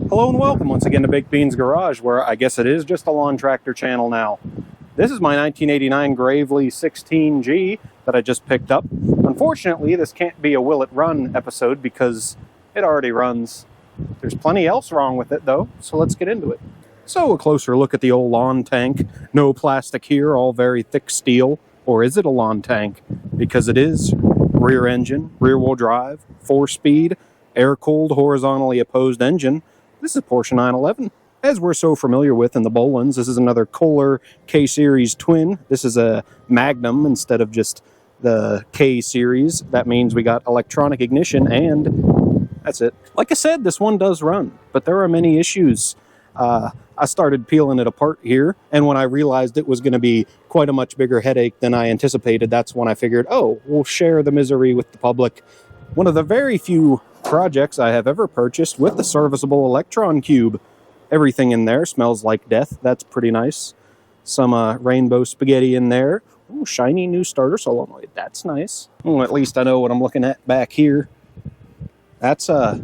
Hello and welcome once again to Baked Beans Garage, where I guess it is just a lawn tractor channel now. This is my 1989 Gravely 16G that I just picked up. Unfortunately, this can't be a Will It Run episode because it already runs. There's plenty else wrong with it though, so let's get into it. So a closer look at the old lawn tank. No plastic here, all very thick steel. Or is it a lawn tank? Because it is. Rear engine, rear wheel drive, 4-speed, air-cooled, horizontally opposed engine. This is a Porsche 911. As we're so familiar with in the Bolins, this is another Kohler K-Series twin. This is a Magnum instead of just the K-Series. That means we got electronic ignition and that's it. Like I said, this one does run, but there are many issues. I started peeling it apart here, and when I realized it was going to be quite a much bigger headache than I anticipated, that's when I figured, oh, we'll share the misery with the public. One of the very few projects I have ever purchased with the serviceable electron cube. Everything in there smells like death. That's pretty nice. Some rainbow spaghetti in there. Ooh, shiny new starter solenoid. That's nice. Well, at least I know what I'm looking at back here. That's a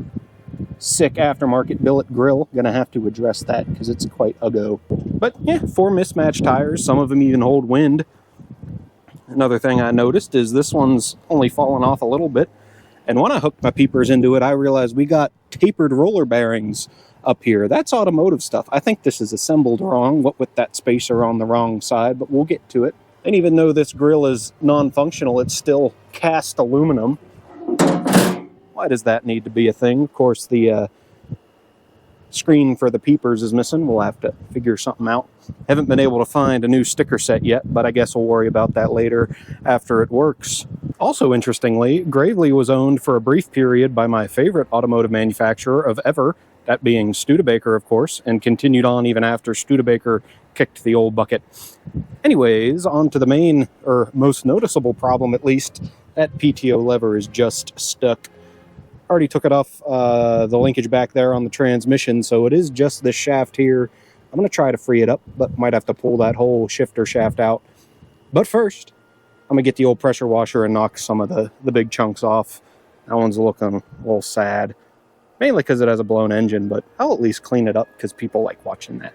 sick aftermarket billet grill. Gonna have to address that because it's quite uggo. But yeah, 4 mismatched tires. Some of them even hold wind. Another thing I noticed is this one's only fallen off a little bit. And when I hooked my peepers into it, I realized we got tapered roller bearings up here. That's automotive stuff. I think this is assembled wrong, what with that spacer on the wrong side, but we'll get to it. And even though this grill is non-functional, it's still cast aluminum. Why does that need to be a thing? Of course, the screen for the peepers is missing. We'll have to figure something out. Haven't been able to find a new sticker set yet, but I guess we'll worry about that later after it works. Also interestingly, Gravely was owned for a brief period by my favorite automotive manufacturer of ever, that being Studebaker, of course, and continued on even after Studebaker kicked the old bucket. Anyways, on to the main, or most noticeable problem at least. That PTO lever is just stuck. Already took it off the linkage back there on the transmission, so it is just this shaft here. I'm going to try to free it up, but might have to pull that whole shifter shaft out. But first, I'm going to get the old pressure washer and knock some of the big chunks off. That one's looking a little sad, mainly because it has a blown engine, but I'll at least clean it up because people like watching that.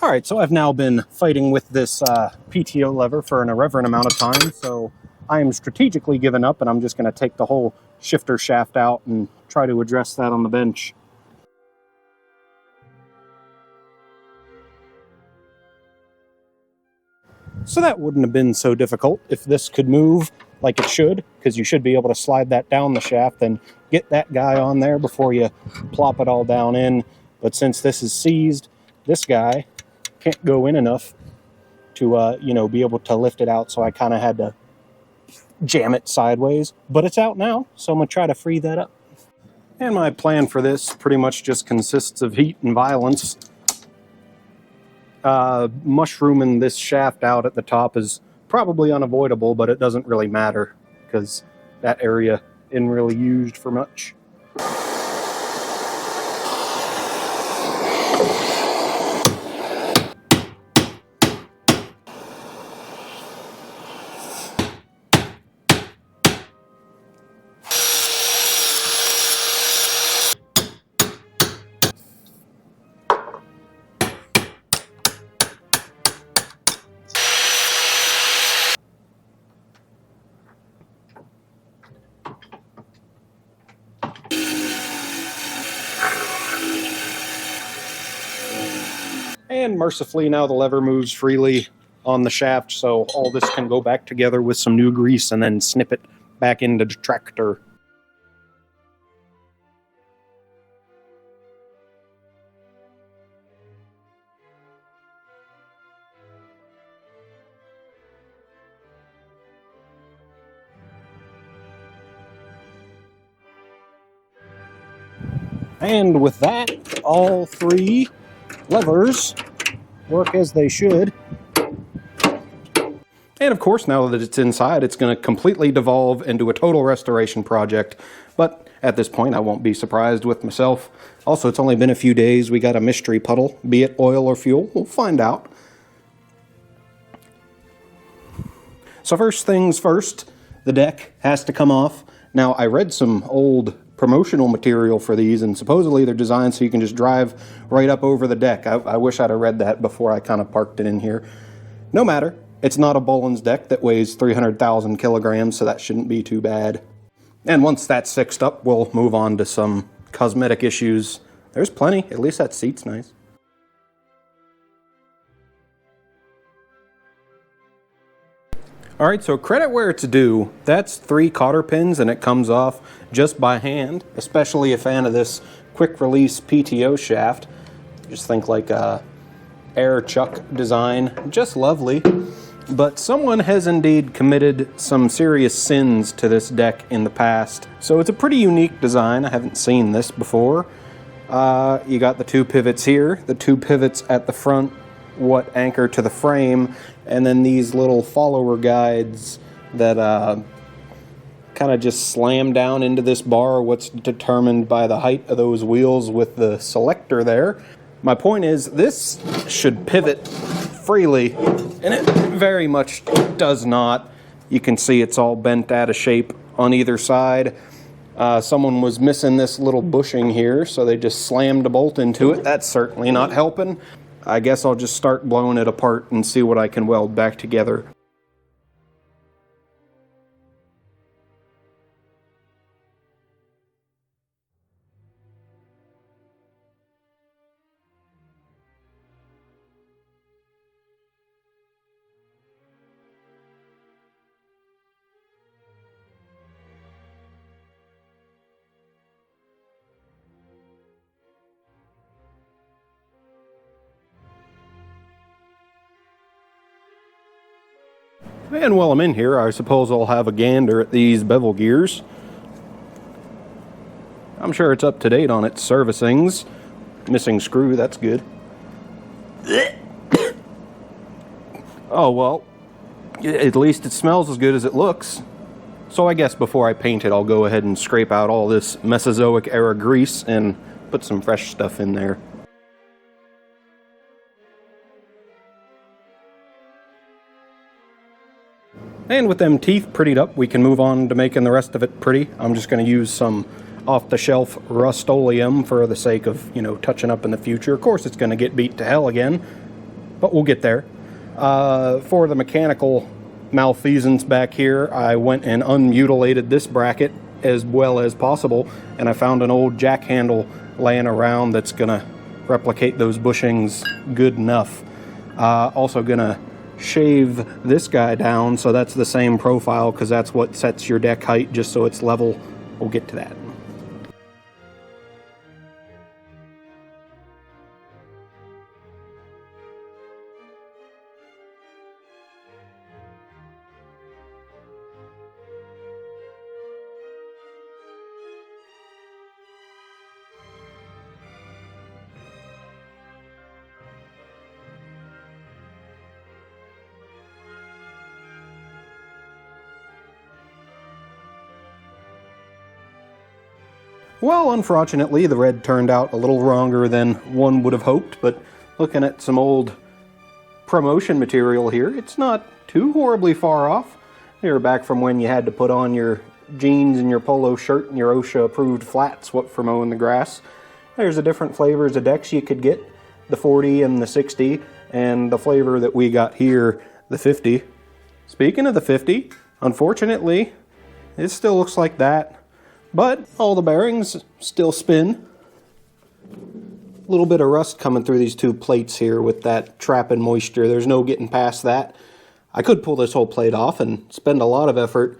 All right, so I've now been fighting with this PTO lever for an irreverent amount of time, so I am strategically giving up, and I'm just going to take the whole shifter shaft out and try to address that on the bench. So that wouldn't have been so difficult if this could move like it should, because you should be able to slide that down the shaft and get that guy on there before you plop it all down in. But since this is seized, this guy can't go in enough to, be able to lift it out, so I kind of had to jam it sideways. But it's out now, so I'm going to try to free that up. And my plan for this pretty much just consists of heat and violence. Mushrooming this shaft out at the top is probably unavoidable, but it doesn't really matter because that area isn't really used for much. And mercifully now the lever moves freely on the shaft, so all this can go back together with some new grease and then snip it back into the tractor. And with that all three levers work as they should. And of course, now that it's inside, it's going to completely devolve into a total restoration project. But at this point, I won't be surprised with myself. Also, it's only been a few days. We got a mystery puddle, be it oil or fuel. We'll find out. So first things first, the deck has to come off. Now, I read some old promotional material for these, and supposedly they're designed so you can just drive right up over the deck. I wish I'd have read that before I kind of parked it in here. No matter. It's not a Boland's deck that weighs 300,000 kilograms, so that shouldn't be too bad. And once that's fixed up, we'll move on to some cosmetic issues. There's plenty. At least that seat's nice. Alright, so credit where it's due. That's 3 cotter pins and it comes off just by hand. Especially a fan of this quick release PTO shaft. Just think like a air chuck design. Just lovely. But someone has indeed committed some serious sins to this deck in the past. So it's a pretty unique design. I haven't seen this before. You got the 2 pivots here, the 2 pivots at the front, what anchor to the frame, and then these little follower guides that kind of just slam down into this bar, what's determined by the height of those wheels with the selector there. My point is, this should pivot freely, and it very much does not. You can see it's all bent out of shape on either side. Someone was missing this little bushing here, so they just slammed a bolt into it. That's certainly not helping. I guess I'll just start blowing it apart and see what I can weld back together. And while I'm in here, I suppose I'll have a gander at these bevel gears. I'm sure it's up to date on its servicings. Missing screw, that's good. Oh well, at least it smells as good as it looks. So I guess before I paint it, I'll go ahead and scrape out all this Mesozoic era grease and put some fresh stuff in there. And with them teeth prettied up, we can move on to making the rest of it pretty. I'm just going to use some off-the-shelf Rust-Oleum for the sake of, you know, touching up in the future. Of course, it's going to get beat to hell again, but we'll get there. For the mechanical malfeasance back here, I went and unmutilated this bracket as well as possible, and I found an old jack handle laying around that's going to replicate those bushings good enough. Also going to shave this guy down so that's the same profile, because that's what sets your deck height, just so it's level. We'll get to that. Well, unfortunately, the red turned out a little wronger than one would have hoped, but looking at some old promotion material here, it's not too horribly far off. You're back from when you had to put on your jeans and your polo shirt and your OSHA-approved flats for mowing the grass. There's the different flavors of decks you could get, the 40 and the 60, and the flavor that we got here, the 50. Speaking of the 50, unfortunately, it still looks like that. But all the bearings still spin. A little bit of rust coming through these 2 plates here with that trapping moisture. There's no getting past that. I could pull this whole plate off and spend a lot of effort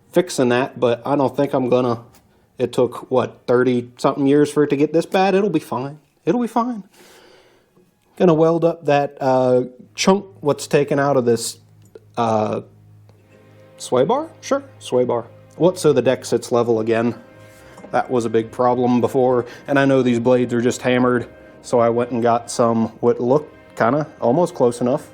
fixing that, but I don't think I'm gonna. It took, what, 30-something years for it to get this bad? It'll be fine. It'll be fine. Gonna weld up that chunk what's taken out of this sway bar? Sure, sway bar. What, so the deck sits level again. That was a big problem before, and I know these blades are just hammered. so I went and got some what looked kind of almost close enough.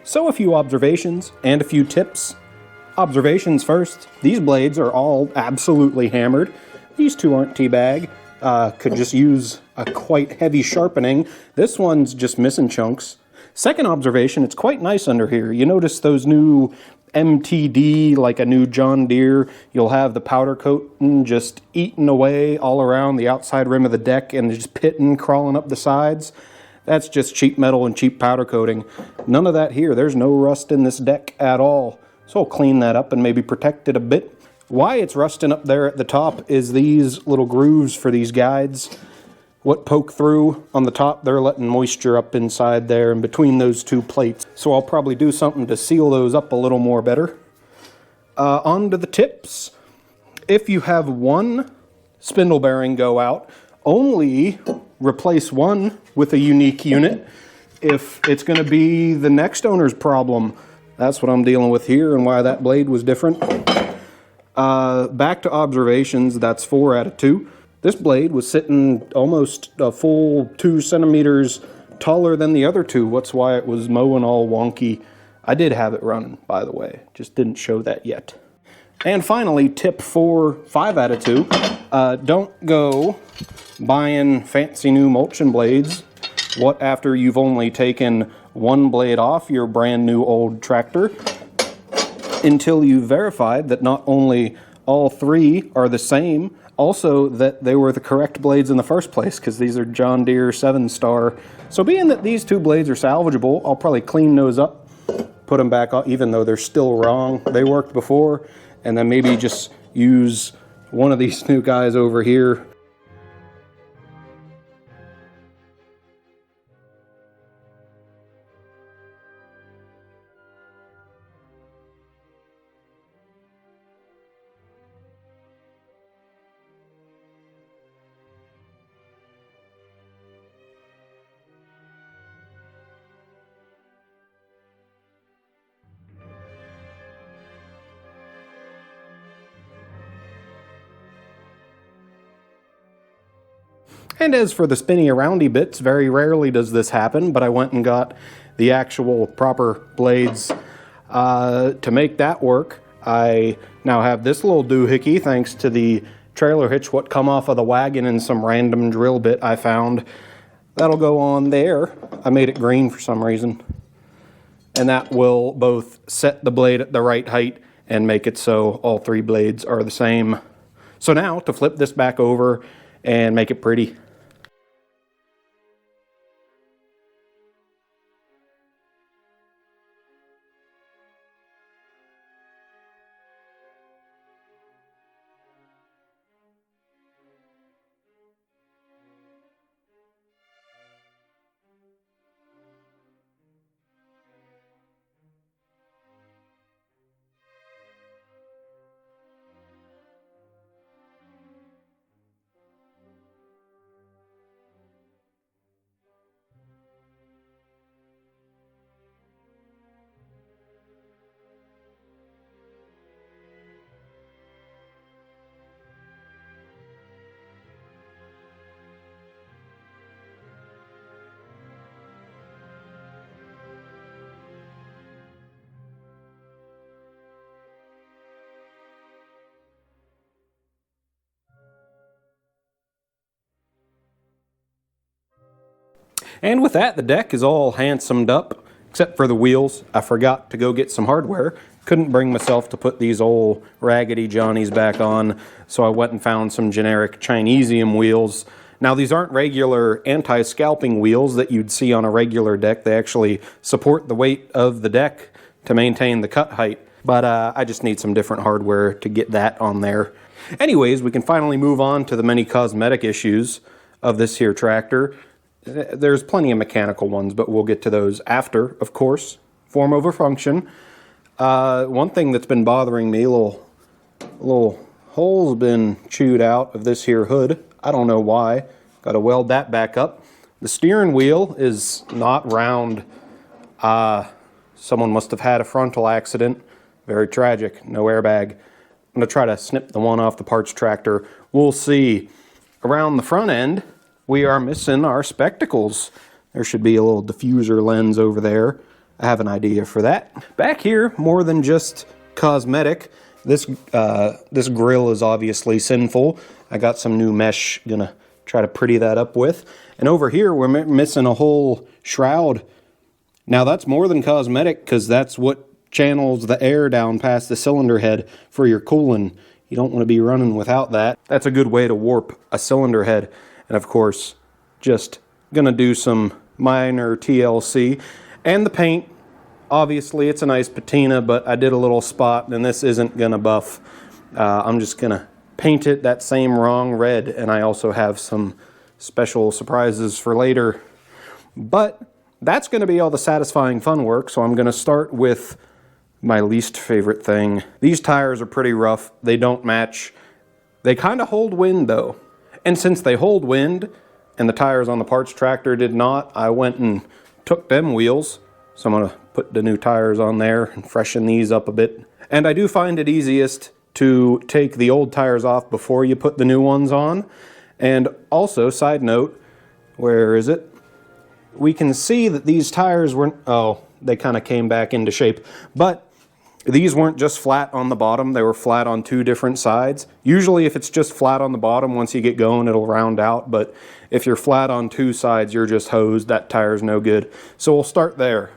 So a few observations and a few tips. Observations first, these blades are all absolutely hammered. These two aren't teabag, could just use a quite heavy sharpening. This one's just missing chunks. Second observation, it's quite nice under here. You notice those new MTD, like a new John Deere, you'll have the powder coat just eating away all around the outside rim of the deck and just pitting, crawling up the sides. That's just cheap metal and cheap powder coating. None of that here. There's no rust in this deck at all. So I'll clean that up and maybe protect it a bit. Why it's rusting up there at the top is these little grooves for these guides. What poke through on the top, they're letting moisture up inside there and between those two plates. So I'll probably do something to seal those up a little more better. On to the tips. If you have one spindle bearing go out, only replace one with a unique unit if it's going to be the next owner's problem. That's what I'm dealing with here and why that blade was different. Back to observations, that's 4 out of 2. This blade was sitting almost a full 2 centimeters taller than the other two. That's why it was mowing all wonky. I did have it running, by the way, just didn't show that yet. And finally, tip 4, 5 out of 2. Don't go buying fancy new mulching blades after you've only taken one blade off your brand new old tractor until you've verified that not only all 3 are the same, also that they were the correct blades in the first place, because these are John Deere 7-star. So being that these 2 blades are salvageable, I'll probably clean those up, put them back on, even though they're still wrong. They worked before, and then maybe just use one of these new guys over here. And as for the spinny aroundy bits, very rarely does this happen, but I went and got the actual proper blades to make that work. I now have this little doohickey thanks to the trailer hitch what come off of the wagon and some random drill bit I found. That'll go on there. I made it green for some reason. And that will both set the blade at the right height and make it so all 3 blades are the same. So now to flip this back over and make it pretty. And with that, the deck is all handsomed up, except for the wheels. I forgot to go get some hardware. Couldn't bring myself to put these old raggedy Johnnies back on, so I went and found some generic Chinesium wheels. Now, these aren't regular anti-scalping wheels that you'd see on a regular deck. They actually support the weight of the deck to maintain the cut height. But I just need some different hardware to get that on there. Anyways, we can finally move on to the many cosmetic issues of this here tractor. There's plenty of mechanical ones, but we'll get to those after, of course. Form over function. One thing that's been bothering me, a little hole's been chewed out of this here hood. I don't know why. Got to weld that back up. The steering wheel is not round. Someone must have had a frontal accident. Very tragic. No airbag. I'm going to try to snip the one off the parts tractor. We'll see. Around the front end, we are missing our spectacles. There should be a little diffuser lens over there. I have an idea for that. Back here, more than just cosmetic, this grill is obviously sinful. I got some new mesh, gonna try to pretty that up with. And over here, we're missing a whole shroud. Now that's more than cosmetic, because that's what channels the air down past the cylinder head for your cooling. You don't want to be running without that. That's a good way to warp a cylinder head. And of course, just gonna do some minor TLC. And the paint, obviously it's a nice patina, but I did a little spot and this isn't gonna buff. I'm just gonna paint it that same wrong red, and I also have some special surprises for later. But that's gonna be all the satisfying fun work, so I'm gonna start with my least favorite thing. These tires are pretty rough. They don't match. They kind of hold wind though. And since they hold wind and the tires on the parts tractor did not, I went and took them wheels. So I'm gonna put the new tires on there and freshen these up a bit. And I do find it easiest to take the old tires off before you put the new ones on. And also, side note, where is it? We can see that these tires weren't, oh, they kind of came back into shape. But these weren't just flat on the bottom, they were flat on two different sides. Usually if it's just flat on the bottom, once you get going, it'll round out. But if you're flat on two sides, you're just hosed. That tire's no good. So we'll start there.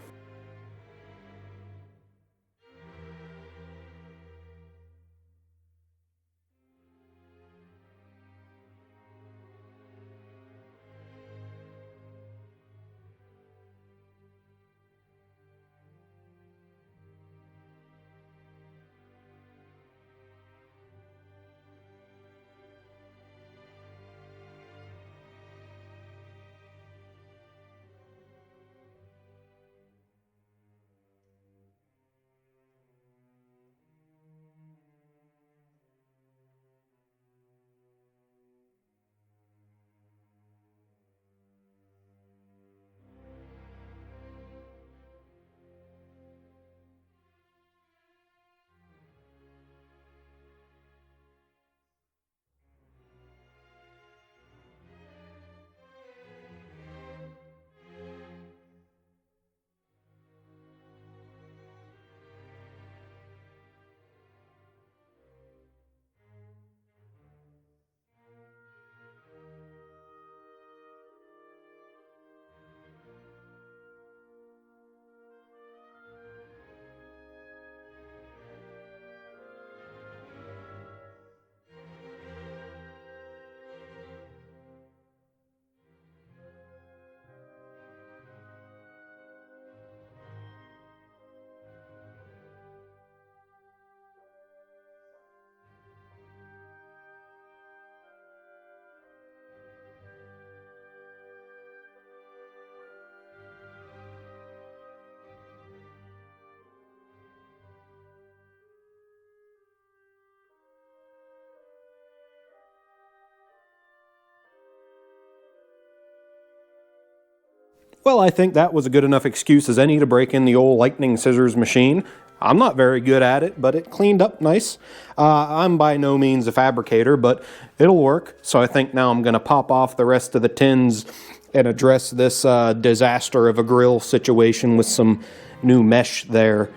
Well, I think that was a good enough excuse as any to break in the old lightning scissors machine. I'm not very good at it, but it cleaned up nice. I'm by no means a fabricator, but it'll work. So I think now I'm going to pop off the rest of the tins and address this disaster of a grill situation with some new mesh there.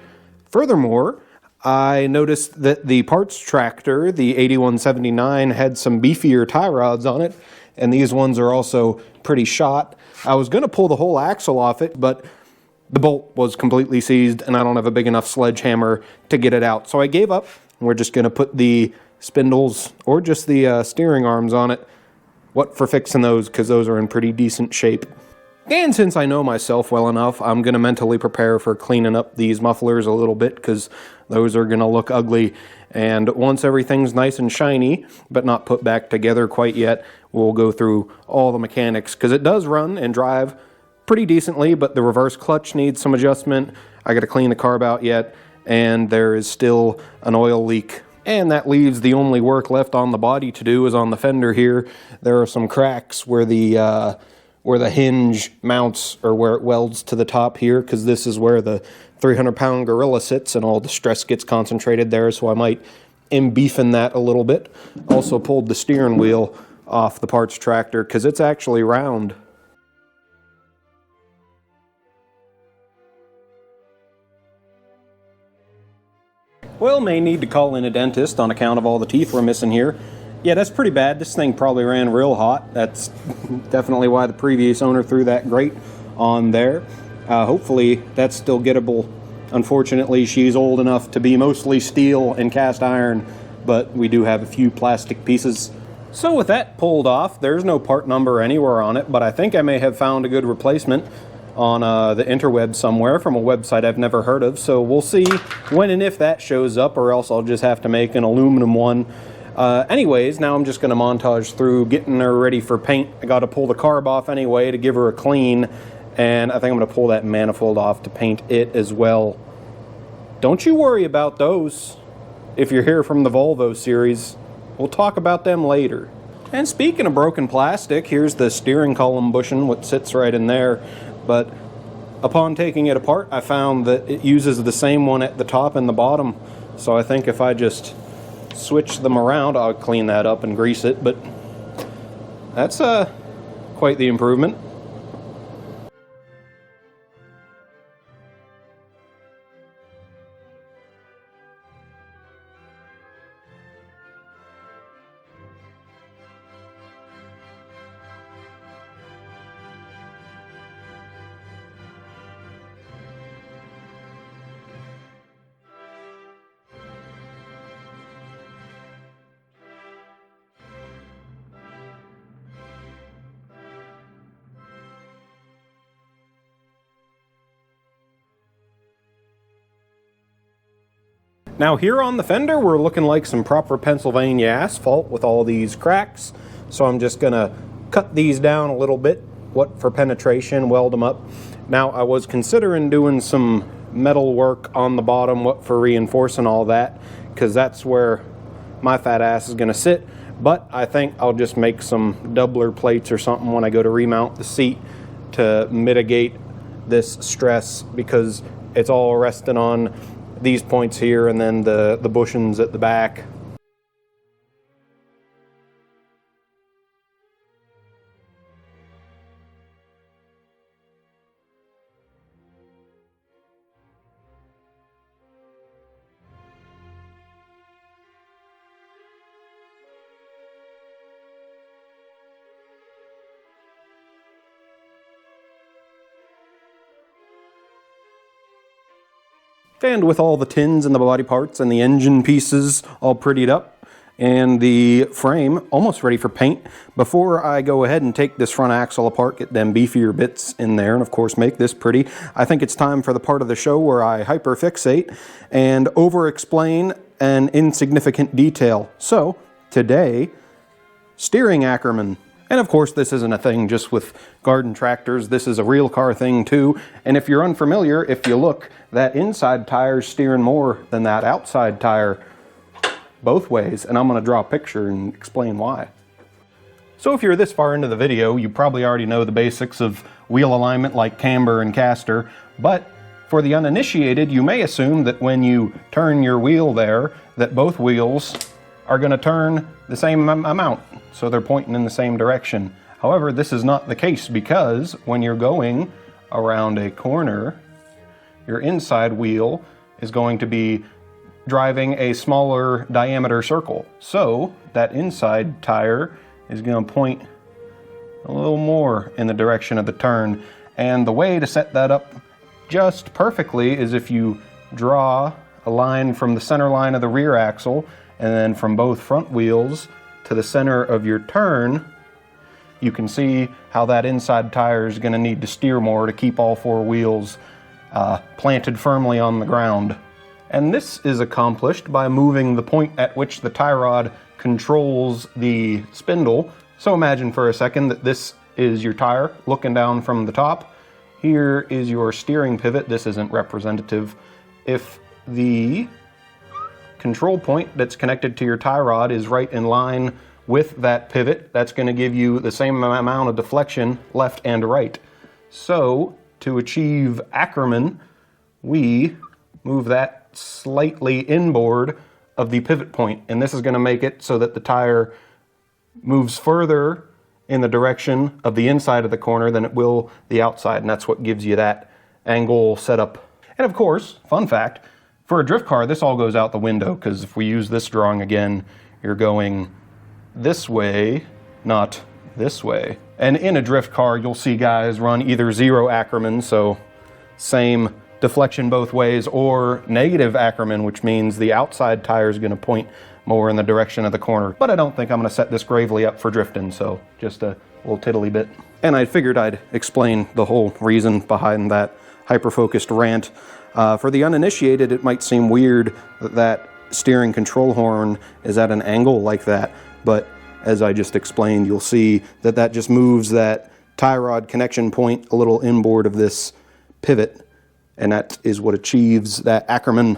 Furthermore, I noticed that the parts tractor, the 8179, had some beefier tie rods on it, and these ones are also pretty shot. I was going to pull the whole axle off it, but the bolt was completely seized and I don't have a big enough sledgehammer to get it out. So I gave up. We're just going to put the spindles or just the steering arms on it. What for fixing those, because those are in pretty decent shape. And since I know myself well enough, I'm going to mentally prepare for cleaning up these mufflers a little bit, because those are going to look ugly. And once everything's nice and shiny, but not put back together quite yet, we'll go through all the mechanics, because it does run and drive pretty decently, but the reverse clutch needs some adjustment. I got to clean the carb out yet, and there is still an oil leak. And that leaves the only work left on the body to do is on the fender here. There are some cracks where the hinge mounts, or where it welds to the top here, because this is where the 300-pound Gorilla sits and all the stress gets concentrated there, so I might embeefing that a little bit. Also pulled the steering wheel off the parts tractor because it's actually round. Well, may need to call in a dentist on account of all the teeth we're missing here. Yeah, that's pretty bad. This thing probably ran real hot. That's definitely why the previous owner threw that grate on there. Hopefully that's still gettable. Unfortunately, she's old enough to be mostly steel and cast iron, but we do have a few plastic pieces. So with that pulled off, there's no part number anywhere on it, but I think I may have found a good replacement on the interweb somewhere from a website I've never heard of. So we'll see when and if that shows up, or else I'll just have to make an aluminum one. Anyways, now I'm just going to montage through getting her ready for paint. I got to pull the carb off anyway to give her a clean, and I think I'm going to pull that manifold off to paint it as well. Don't you worry about those. If you're here from the Volvo series, we'll talk about them later. And speaking of broken plastic, here's the steering column bushing, what sits right in there. But upon taking it apart, I found that it uses the same one at the top and the bottom. So I think if I just switch them around, I'll clean that up and grease it. But that's quite the improvement. Now here on the fender, we're looking like some proper Pennsylvania asphalt with all these cracks. So I'm just gonna cut these down a little bit, what for penetration, weld them up. Now I was considering doing some metal work on the bottom, what for reinforcing all that, because that's where my fat ass is gonna sit. But I think I'll just make some doubler plates or something when I go to remount the seat to mitigate this stress, because it's all resting on these points here and then the bushings at the back. And with all the tins and the body parts and the engine pieces all prettied up and the frame almost ready for paint, before I go ahead and take this front axle apart, get them beefier bits in there, and of course make this pretty, I think it's time for the part of the show where I hyperfixate and over-explain an insignificant detail. So today, steering Ackerman. And of course, this isn't a thing just with garden tractors. This is a real car thing too. And if you're unfamiliar, if you look, that inside tire's steering more than that outside tire both ways. And I'm gonna draw a picture and explain why. So if you're this far into the video, you probably already know the basics of wheel alignment like camber and caster. But for the uninitiated, you may assume that when you turn your wheel there, that both wheels are going to turn the same amount, so they're pointing in the same direction. However, this is not the case, because when you're going around a corner, your inside wheel is going to be driving a smaller diameter circle. So that inside tire is going to point a little more in the direction of the turn. And the way to set that up just perfectly is if you draw a line from the center line of the rear axle and then from both front wheels to the center of your turn, you can see how that inside tire is going to need to steer more to keep all four wheels planted firmly on the ground. And this is accomplished by moving the point at which the tie rod controls the spindle. So imagine for a second that this is your tire looking down from the top. Here is your steering pivot. This isn't representative. If the control point that's connected to your tie rod is right in line with that pivot, that's going to give you the same amount of deflection left and right. So to achieve Ackerman, we move that slightly inboard of the pivot point, and this is going to make it so that the tire moves further in the direction of the inside of the corner than it will the outside, and that's what gives you that angle setup. And of course, fun fact, for a drift car, this all goes out the window, because if we use this drawing again, you're going this way, not this way. And in a drift car, you'll see guys run either zero Ackerman, so same deflection both ways, or negative Ackerman, which means the outside tire is going to point more in the direction of the corner. But I don't think I'm going to set this Gravely up for drifting, so just a little tiddly bit. And I figured I'd explain the whole reason behind that hyper-focused rant. For the uninitiated, it might seem weird that that steering control horn is at an angle like that, but as I just explained, you'll see that that just moves that tie rod connection point a little inboard of this pivot, and that is what achieves that Ackerman.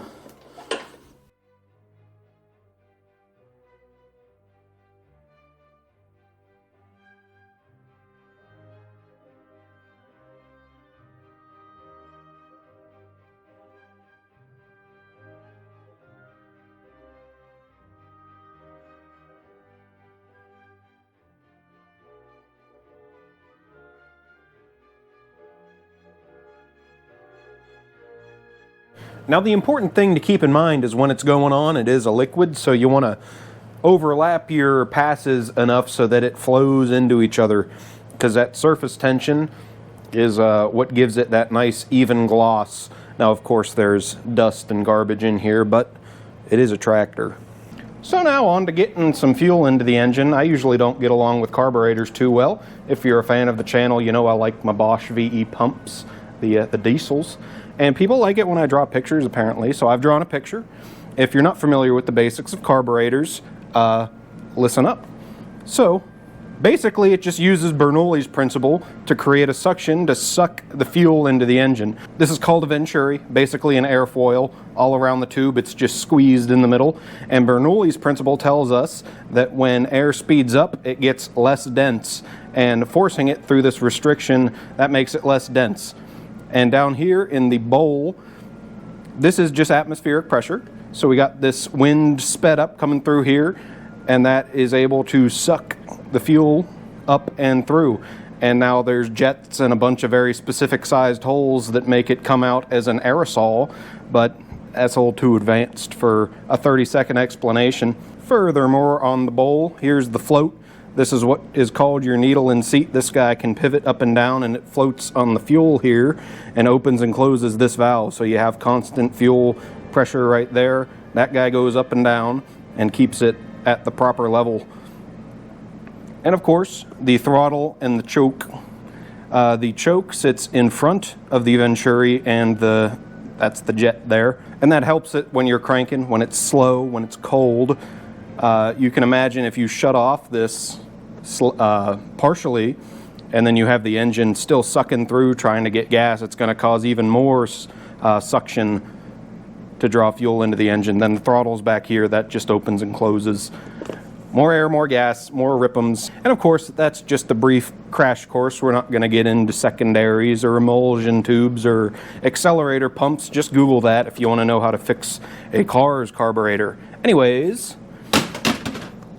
Now the important thing to keep in mind is when it's going on, it is a liquid, so you want to overlap your passes enough so that it flows into each other, because that surface tension is what gives it that nice even gloss. Now of course there's dust and garbage in here, but it is a tractor. So now on to getting some fuel into the engine. I usually don't get along with carburetors too well. If you're a fan of the channel, you know I like my Bosch VE pumps, the Decals. And people like it when I draw pictures, apparently, so I've drawn a picture. If you're not familiar with the basics of carburetors, listen up. So, basically it just uses Bernoulli's principle to create a suction to suck the fuel into the engine. This is called a venturi, basically an airfoil all around the tube. It's just squeezed in the middle. And Bernoulli's principle tells us that when air speeds up, it gets less dense. And forcing it through this restriction, that makes it less dense. And down here in the bowl, this is just atmospheric pressure. So we got this wind sped up coming through here, and that is able to suck the fuel up and through. And now there's jets and a bunch of very specific sized holes that make it come out as an aerosol, but that's a little too advanced for a 30-second explanation. Furthermore, on the bowl, here's the float. This is what is called your needle and seat. This guy can pivot up and down, and it floats on the fuel here and opens and closes this valve. So you have constant fuel pressure right there. That guy goes up and down and keeps it at the proper level. And of course, the throttle and the choke. The choke sits in front of the venturi, and that's the jet there. And that helps it when you're cranking, when it's slow, when it's cold. You can imagine if you shut off this partially, and then you have the engine still sucking through trying to get gas, it's going to cause even more suction to draw fuel into the engine. Then the throttle's back here, that just opens and closes. More air, more gas, more ripums. And of course, that's just a brief crash course. We're not going to get into secondaries or emulsion tubes or accelerator pumps. Just Google that if you want to know how to fix a car's carburetor. Anyways,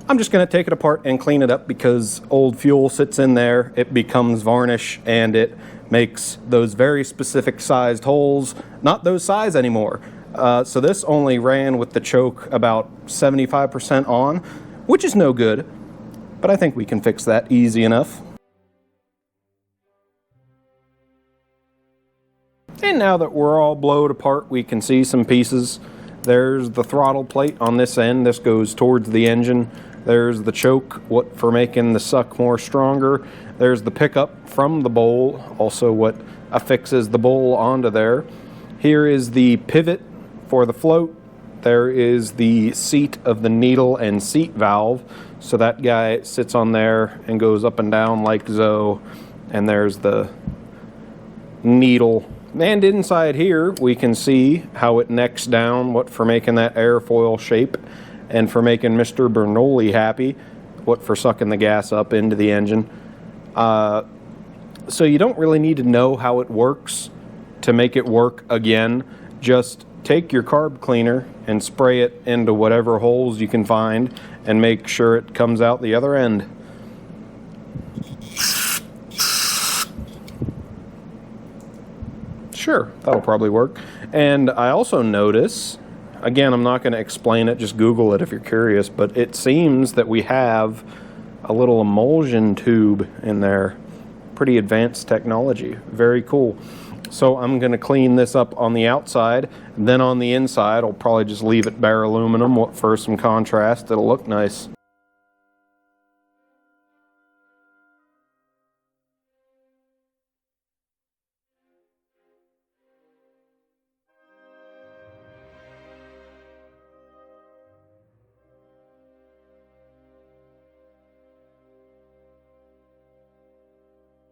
I'm just going to take it apart and clean it up, because old fuel sits in there, it becomes varnish, and it makes those very specific sized holes not those size anymore. So this only ran with the choke about 75% on, which is no good, but I think we can fix that easy enough. And now that we're all blowed apart, we can see some pieces. There's the throttle plate on this end. This goes towards the engine. There's the choke, what for making the suck more stronger. There's the pickup from the bowl, also what affixes the bowl onto there. Here is the pivot for the float. There is the seat of the needle and seat valve. So that guy sits on there and goes up and down like so. And there's the needle. And inside here, we can see how it necks down, what for making that airfoil shape, and for making Mr. Bernoulli happy, what for sucking the gas up into the engine. So you don't really need to know how it works to make it work again, just take your carb cleaner and spray it into whatever holes you can find and make sure it comes out the other end. Sure, that'll probably work. And I also notice, again, I'm not going to explain it, just Google it if you're curious, but it seems that we have a little emulsion tube in there. Pretty advanced technology. Very cool. So I'm going to clean this up on the outside, and then on the inside I'll probably just leave it bare aluminum for some contrast. It'll look nice.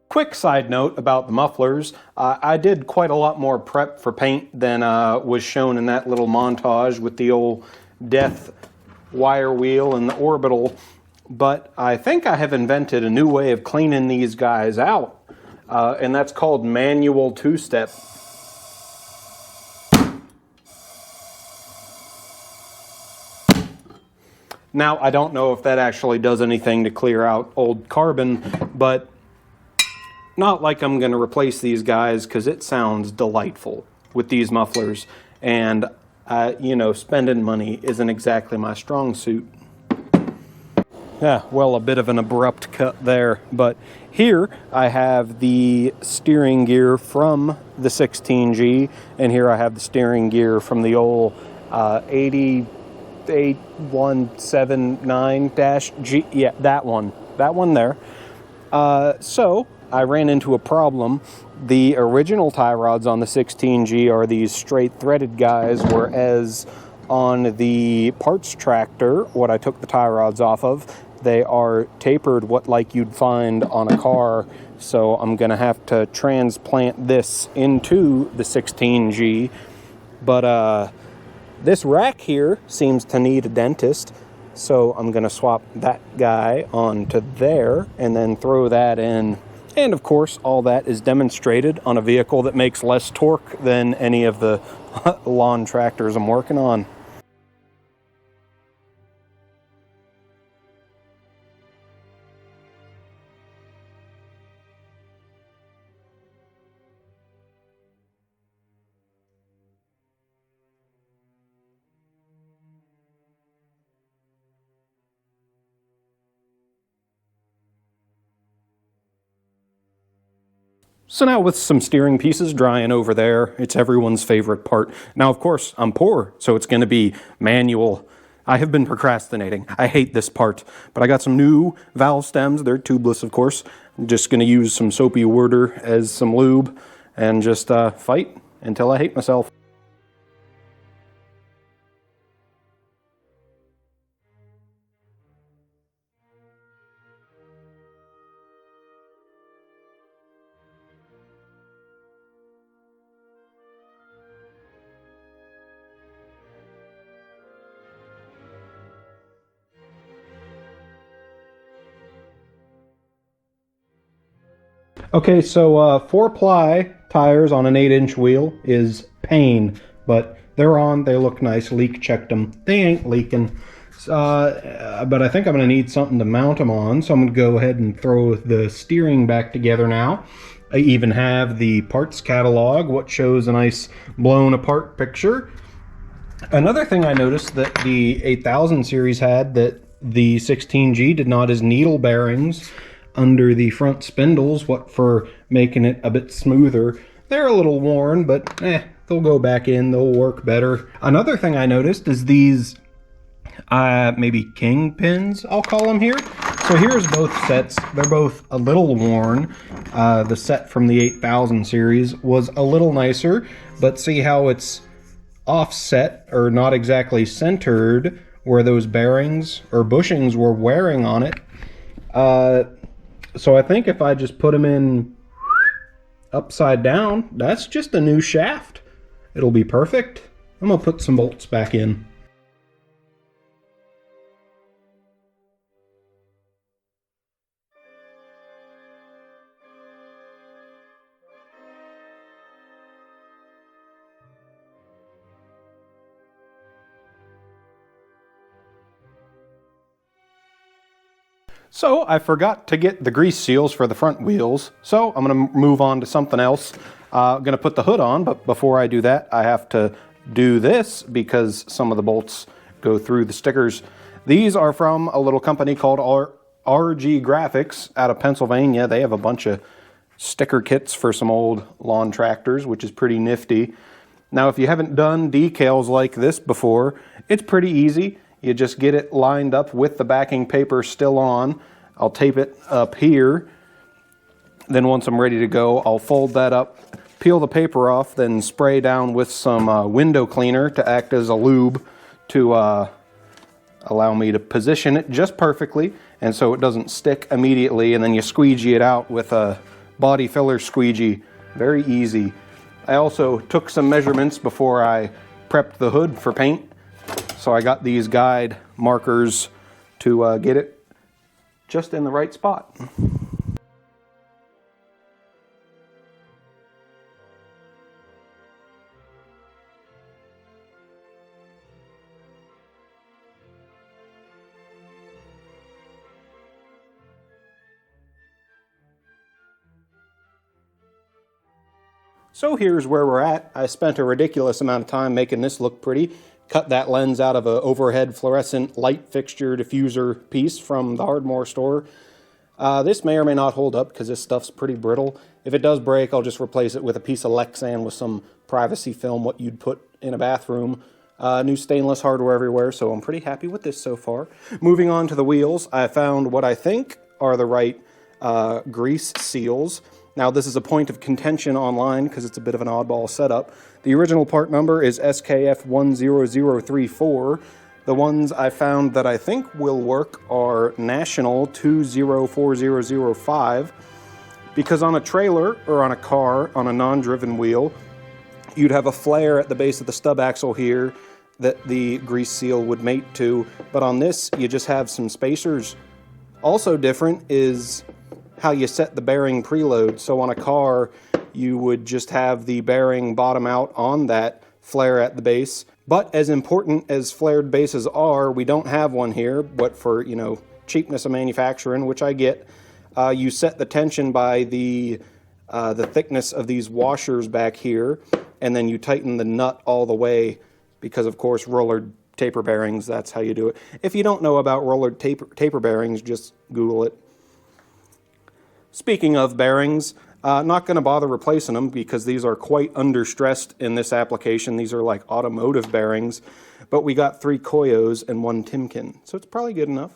Quick side note about the mufflers, I did quite a lot more prep for paint than was shown in that little montage with the old death wire wheel and the orbital, but I think I have invented a new way of cleaning these guys out, and that's called manual two-step. Now, I don't know if that actually does anything to clear out old carbon, but not like I'm going to replace these guys because it sounds delightful with these mufflers, and you know, spending money isn't exactly my strong suit. Yeah, well, a bit of an abrupt cut there, but here I have the steering gear from the 16G, and here I have the steering gear from the old 8179-G. Yeah, that one there. So I ran into a problem. The original tie rods on the 16G are these straight threaded guys, whereas on the parts tractor, what I took the tie rods off of, they are tapered, what like you'd find on a car. So I'm gonna have to transplant this into the 16G. But this rack here seems to need a dentist, so I'm gonna swap that guy onto there and then throw that in. And of course, all that is demonstrated on a vehicle that makes less torque than any of the lawn tractors I'm working on. So now with some steering pieces drying over there, it's everyone's favorite part. Now, of course, I'm poor, so it's going to be manual. I have been procrastinating. I hate this part, but I got some new valve stems. They're tubeless, of course. I'm just going to use some soapy water as some lube and just fight until I hate myself. Okay, so 4-ply tires on an 8-inch wheel is pain, but they're on, they look nice, leak checked them. They ain't leaking, but I think I'm going to need something to mount them on, so I'm going to go ahead and throw the steering back together now. I even have the parts catalog, what shows a nice blown apart picture. Another thing I noticed that the 8000 series had that the 16G did not is needle bearings under the front spindles, what for making it a bit smoother. They're a little worn, but they'll go back in, they'll work better. Another thing I noticed is these maybe king pins, I'll call them here. So here's both sets. They're both a little worn. The set from the 8000 series was a little nicer, but see how it's offset or not exactly centered where those bearings or bushings were wearing on it. So I think if I just put them in upside down, that's just a new shaft. It'll be perfect. I'm gonna put some bolts back in. So I forgot to get the grease seals for the front wheels, so I'm going to move on to something else. I'm going to put the hood on, but before I do that, I have to do this because some of the bolts go through the stickers. These are from a little company called RG Graphics out of Pennsylvania. They have a bunch of sticker kits for some old lawn tractors, which is pretty nifty. Now, if you haven't done decals like this before, it's pretty easy. You just get it lined up with the backing paper still on. I'll tape it up here. Then once I'm ready to go, I'll fold that up, peel the paper off, then spray down with some window cleaner to act as a lube to allow me to position it just perfectly and so it doesn't stick immediately, and then you squeegee it out with a body filler squeegee. Very easy. I also took some measurements before I prepped the hood for paint. So I got these guide markers to get it just in the right spot. So here's where we're at. I spent a ridiculous amount of time making this look pretty. Cut that lens out of an overhead fluorescent light fixture diffuser piece from the Hardmore store. This may or may not hold up because this stuff's pretty brittle. If it does break, I'll just replace it with a piece of Lexan with some privacy film, what you'd put in a bathroom. New stainless hardware everywhere, so I'm pretty happy with this so far. Moving on to the wheels, I found what I think are the right grease seals. Now, this is a point of contention online because it's a bit of an oddball setup. The original part number is SKF10034. The ones I found that I think will work are National 204005, because on a trailer or on a car on a non-driven wheel, you'd have a flare at the base of the stub axle here that the grease seal would mate to, but on this you just have some spacers. Also different is how you set the bearing preload. So on a car, you would just have the bearing bottom out on that flare at the base. But as important as flared bases are, we don't have one here, but for, you know, cheapness of manufacturing, which I get, you set the tension by the thickness of these washers back here, and then you tighten the nut all the way because, of course, rollered taper bearings, that's how you do it. If you don't know about rollered taper bearings, just Google it. Speaking of bearings, not going to bother replacing them because these are quite understressed in this application. These are like automotive bearings, but we got 3 Koyos and 1 Timken, so it's probably good enough.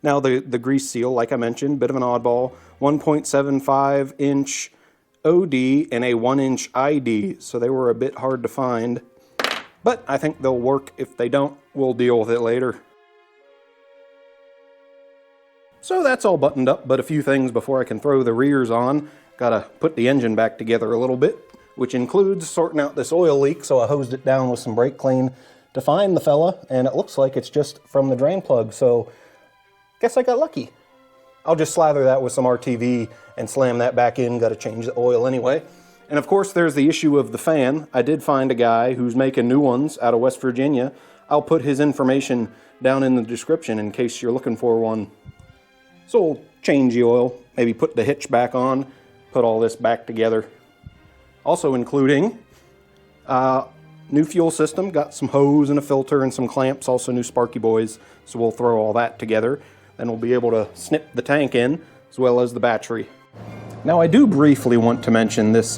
Now the grease seal, like I mentioned, bit of an oddball, 1.75 inch OD and a 1 inch ID, so they were a bit hard to find, but I think they'll work. If they don't, we'll deal with it later. So that's all buttoned up, but a few things before I can throw the rears on. Gotta put the engine back together a little bit, which includes sorting out this oil leak, so I hosed it down with some brake clean to find the fella, and it looks like it's just from the drain plug, so guess I got lucky. I'll just slather that with some RTV and slam that back in. Gotta change the oil anyway. And of course there's the issue of the fan. I did find a guy who's making new ones out of West Virginia. I'll put his information down in the description in case you're looking for one. So we'll change the oil, maybe put the hitch back on, put all this back together. Also including new fuel system, got some hose and a filter and some clamps, also new Sparky Boys, so we'll throw all that together. Then we'll be able to snip the tank in, as well as the battery. Now I do briefly want to mention this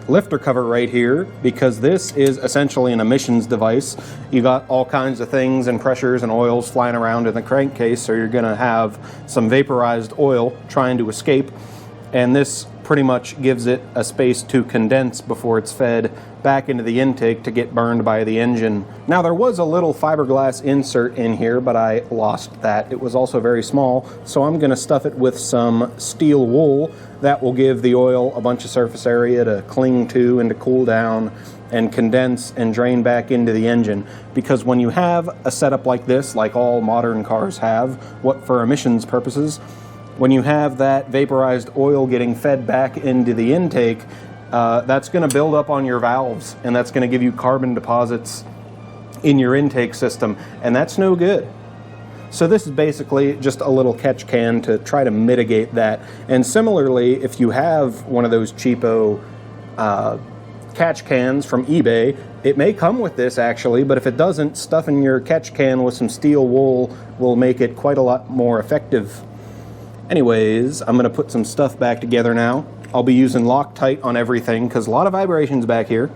lifter cover right here, because this is essentially an emissions device. You got all kinds of things and pressures and oils flying around in the crankcase, so you're gonna have some vaporized oil trying to escape, and this pretty much gives it a space to condense before it's fed back into the intake to get burned by the engine. Now there was a little fiberglass insert in here, but I lost that. It was also very small, so I'm gonna stuff it with some steel wool. That will give the oil a bunch of surface area to cling to and to cool down and condense and drain back into the engine. Because when you have a setup like this, like all modern cars have, what for emissions purposes, when you have that vaporized oil getting fed back into the intake, that's going to build up on your valves, and that's going to give you carbon deposits in your intake system, and that's no good. So this is basically just a little catch can to try to mitigate that. And similarly, if you have one of those cheapo catch cans from eBay, it may come with this actually, but if it doesn't, stuffing your catch can with some steel wool will make it quite a lot more effective. Anyways, I'm going to put some stuff back together now. I'll be using Loctite on everything because a lot of vibrations back here.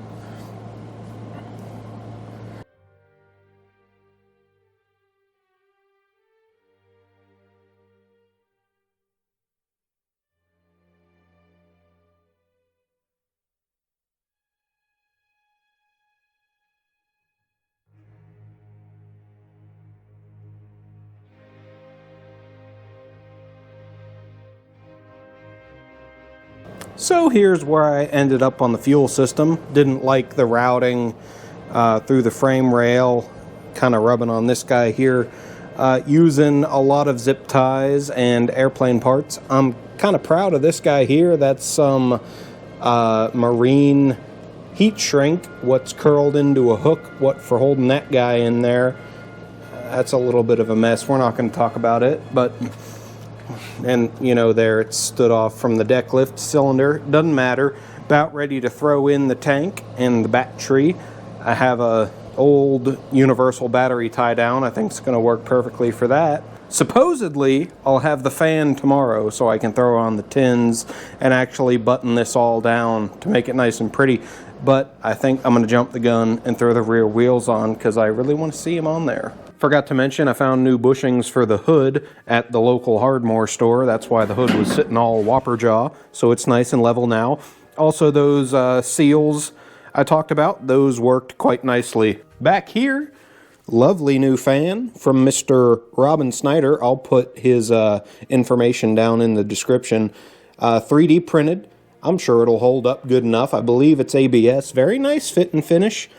So here's where I ended up on the fuel system. Didn't like the routing through the frame rail, kind of rubbing on this guy here. Using a lot of zip ties and airplane parts. I'm kind of proud of this guy here. That's some marine heat shrink, what's curled into a hook, what for holding that guy in there. That's a little bit of a mess. We're not going to talk about it, but... And you know, there it stood off from the deck lift cylinder. Doesn't matter. About ready to throw in the tank and the battery. I have a old universal battery tie down. I think it's going to work perfectly for that. Supposedly I'll have the fan tomorrow so I can throw on the tins and actually button this all down to make it nice and pretty. But I think I'm going to jump the gun and throw the rear wheels on because I really want to see them on there. Forgot to mention I found new bushings for the hood at the local Hardmore store. That's why the hood was sitting all whopper jaw, so it's nice and level now. Also those seals I talked about, those worked quite nicely. Back here, lovely new fan from Mr. Robin Snyder. I'll put his information down in the description. 3D printed. I'm sure it'll hold up good enough. I believe it's ABS. Very nice fit and finish.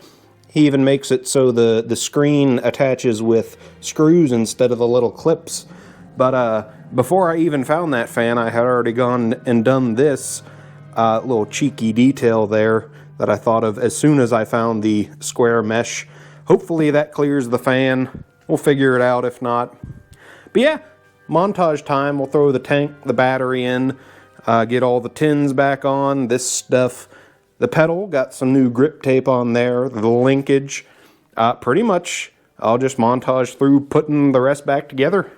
He even makes it so the screen attaches with screws instead of the little clips. But before I even found that fan, I had already gone and done this little cheeky detail there that I thought of as soon as I found the square mesh. Hopefully that clears the fan. We'll figure it out if not. But yeah, montage time. We'll throw the tank, the battery in, get all the tins back on, this stuff. The pedal, got some new grip tape on there, the linkage. Pretty much, I'll just montage through putting the rest back together.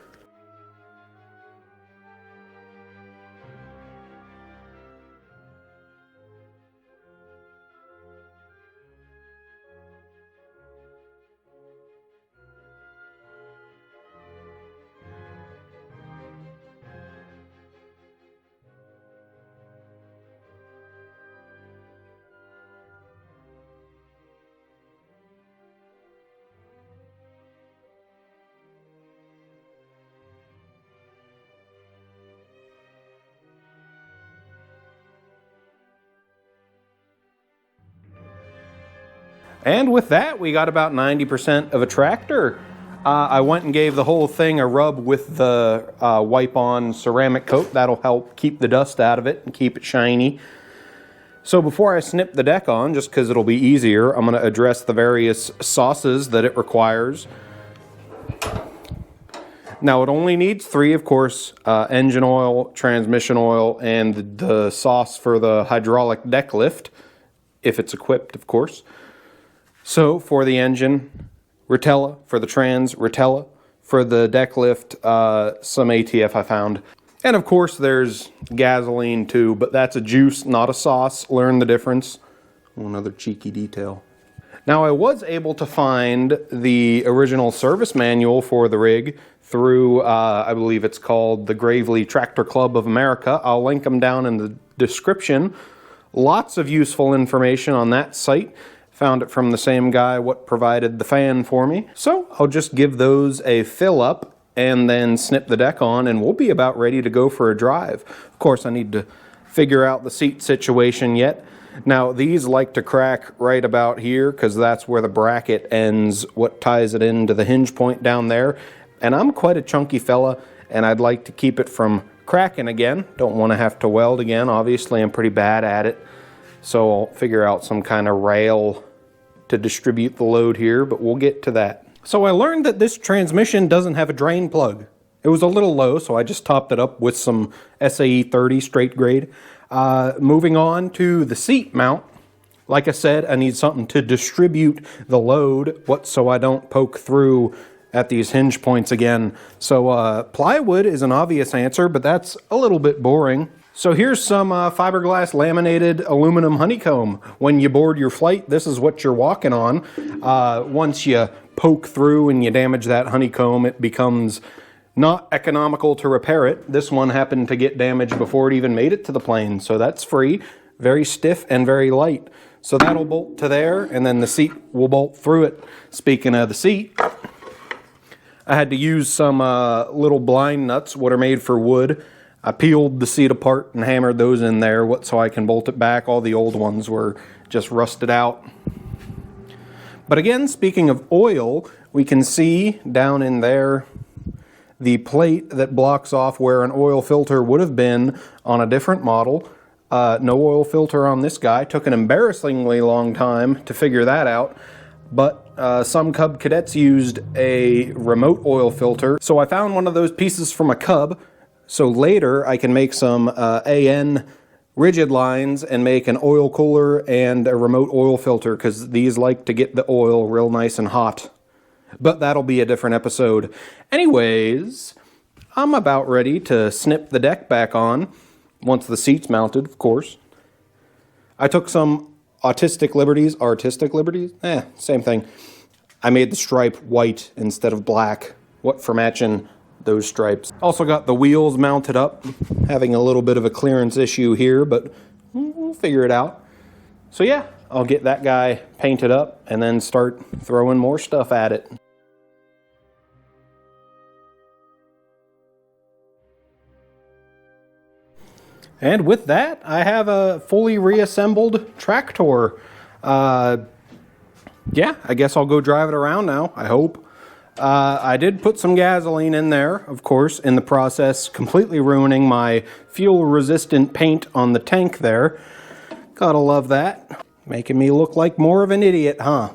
And with that, we got about 90% of a tractor. I went and gave the whole thing a rub with the wipe-on ceramic coat. That'll help keep the dust out of it and keep it shiny. So before I snip the deck on, just because it'll be easier, I'm going to address the various sauces that it requires. Now it only needs 3, of course, engine oil, transmission oil, and the sauce for the hydraulic deck lift, if it's equipped, of course. So for the engine, Rotella. For the trans, Rotella. For the deck lift, some ATF I found. And of course there's gasoline too, but that's a juice, not a sauce. Learn the difference. Another cheeky detail. Now I was able to find the original service manual for the rig through, I believe it's called the Gravely Tractor Club of America. I'll link them down in the description. Lots of useful information on that site. Found it from the same guy what provided the fan for me. So I'll just give those a fill up and then snip the deck on and we'll be about ready to go for a drive. Of course I need to figure out the seat situation yet. Now these like to crack right about here because that's where the bracket ends, what ties it into the hinge point down there. And I'm quite a chunky fella and I'd like to keep it from cracking again. Don't want to have to weld again. Obviously I'm pretty bad at it. So I'll figure out some kind of rail to distribute the load here, but we'll get to that. So I learned that this transmission doesn't have a drain plug. It was a little low, so I just topped it up with some SAE 30 straight grade. Moving on to the seat mount. Like I said, I need something to distribute the load, so I don't poke through at these hinge points again. So plywood is an obvious answer, but that's a little bit boring. So here's some fiberglass laminated aluminum honeycomb. When you board your flight, this is what you're walking on. Once you poke through and you damage that honeycomb, it becomes not economical to repair it. This one happened to get damaged before it even made it to the plane, so that's free. Very stiff and very light. So that'll bolt to there, and then the seat will bolt through it. Speaking of the seat, I had to use some little blind nuts, what are made for wood. I peeled the seat apart and hammered those in there so I can bolt it back. All the old ones were just rusted out. But again, speaking of oil, we can see down in there the plate that blocks off where an oil filter would have been on a different model. No oil filter on this guy. Took an embarrassingly long time to figure that out. But some Cub cadets used a remote oil filter. So I found one of those pieces from a Cub. So later I can make some AN rigid lines and make an oil cooler and a remote oil filter, because these like to get the oil real nice and hot. But that'll be a different episode. Anyways, I'm about ready to snip the deck back on, once the seat's mounted, of course. I took some artistic liberties, same thing. I made the stripe white instead of black, what for matching those stripes. Also got the wheels mounted up, having a little bit of a clearance issue here, but we'll figure it out. So yeah, I'll get that guy painted up and then start throwing more stuff at it. And with that, I have a fully reassembled tractor. Yeah, I guess I'll go drive it around now, I hope. I did put some gasoline in there, of course, in the process, completely ruining my fuel-resistant paint on the tank there. Gotta love that. Making me look like more of an idiot, huh?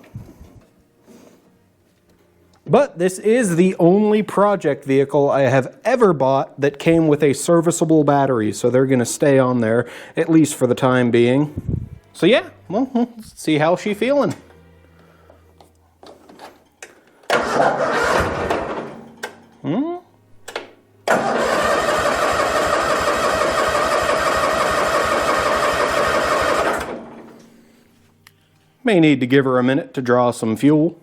But this is the only project vehicle I have ever bought that came with a serviceable battery, so they're gonna stay on there, at least for the time being. So yeah, well, let's see how she's feeling. May need to give her a minute to draw some fuel.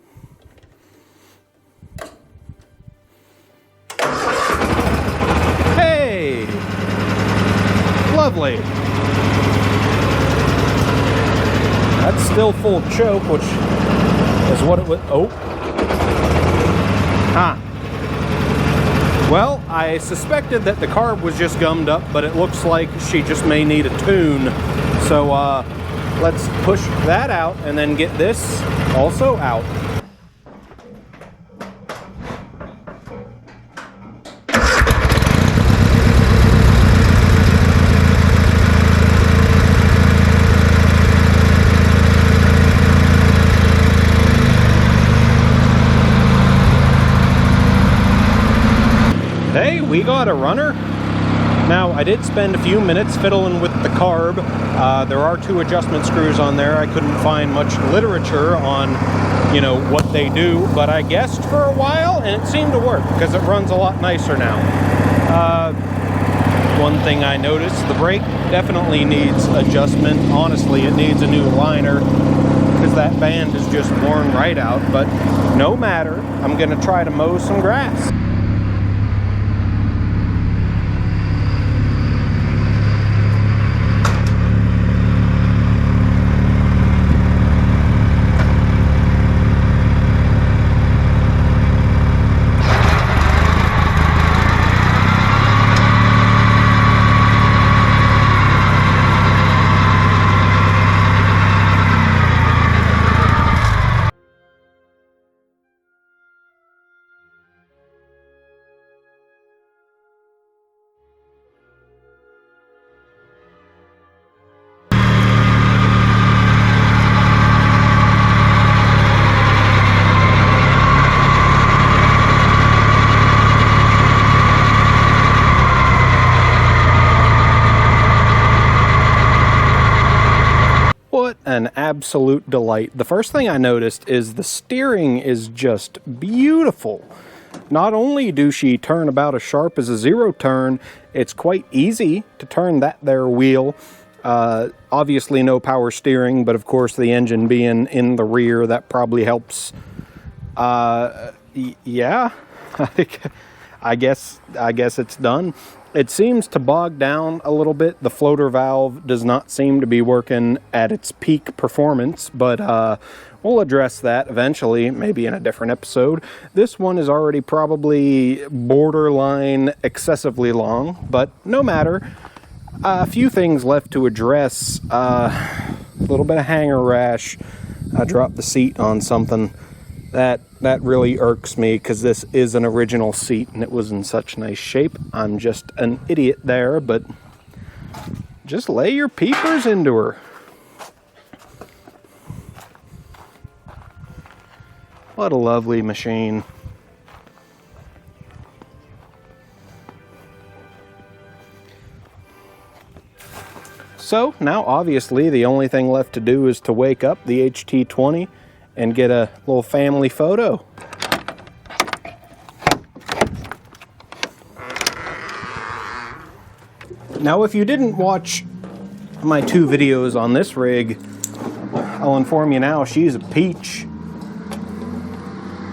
Hey! Lovely. That's still full choke, which is what it would... Oh. Huh. Well, I suspected that the carb was just gummed up, but it looks like she just may need a tune. So, let's push that out and then get this also out. Hey, we got a runner. Now, I did spend a few minutes fiddling with the carb. There are 2 adjustment screws on there. I couldn't find much literature on, what they do, but I guessed for a while, and it seemed to work, because it runs a lot nicer now. One thing I noticed, the brake definitely needs adjustment. Honestly, it needs a new liner, because that band is just worn right out, but no matter. I'm going to try to mow some grass. an absolute delight. The first thing I noticed is the steering is just beautiful. Not only do she turn about as sharp as a zero turn, it's quite easy to turn that there wheel. Obviously no power steering, but of course the engine being in the rear, that probably helps. Yeah, I guess it's done. It seems to bog down a little bit. The floater valve does not seem to be working at its peak performance, but we'll address that eventually, maybe in a different episode. This one is already probably borderline excessively long, but no matter. A few things left to address. A little bit of hanger rash. I dropped the seat on something. That really irks me because this is an original seat and it was in such nice shape. I'm just an idiot there, but just lay your peepers into her. What a lovely machine. So now obviously the only thing left to do is to wake up the HT20 and get a little family photo. Now if you didn't watch my 2 videos on this rig, I'll inform you now, she's a peach.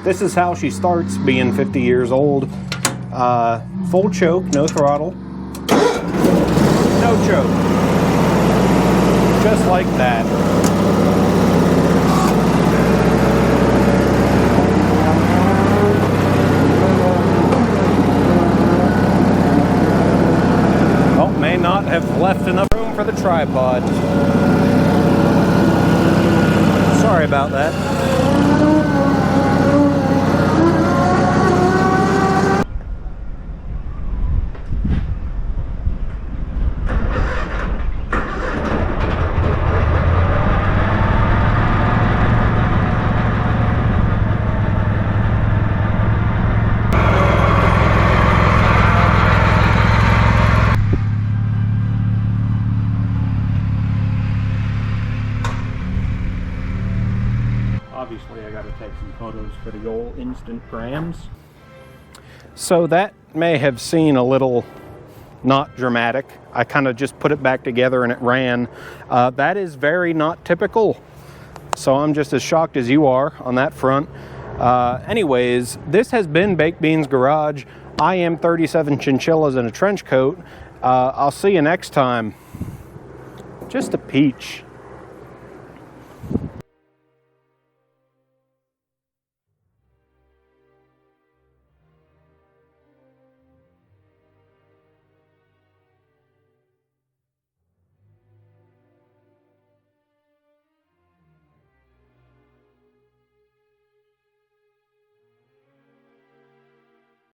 This is how she starts being 50 years old. Full choke, no throttle. No choke. Just like that. Oh, may not have left enough room for the tripod. Sorry about that. Obviously, I got to take some photos for the old Instagrams. So that may have seemed a little not dramatic. I kind of just put it back together and it ran. That is very not typical. So I'm just as shocked as you are on that front. Anyways, this has been Baked Beans Garage. I am 37 Chinchillas in a trench coat. I'll see you next time. Just a peach.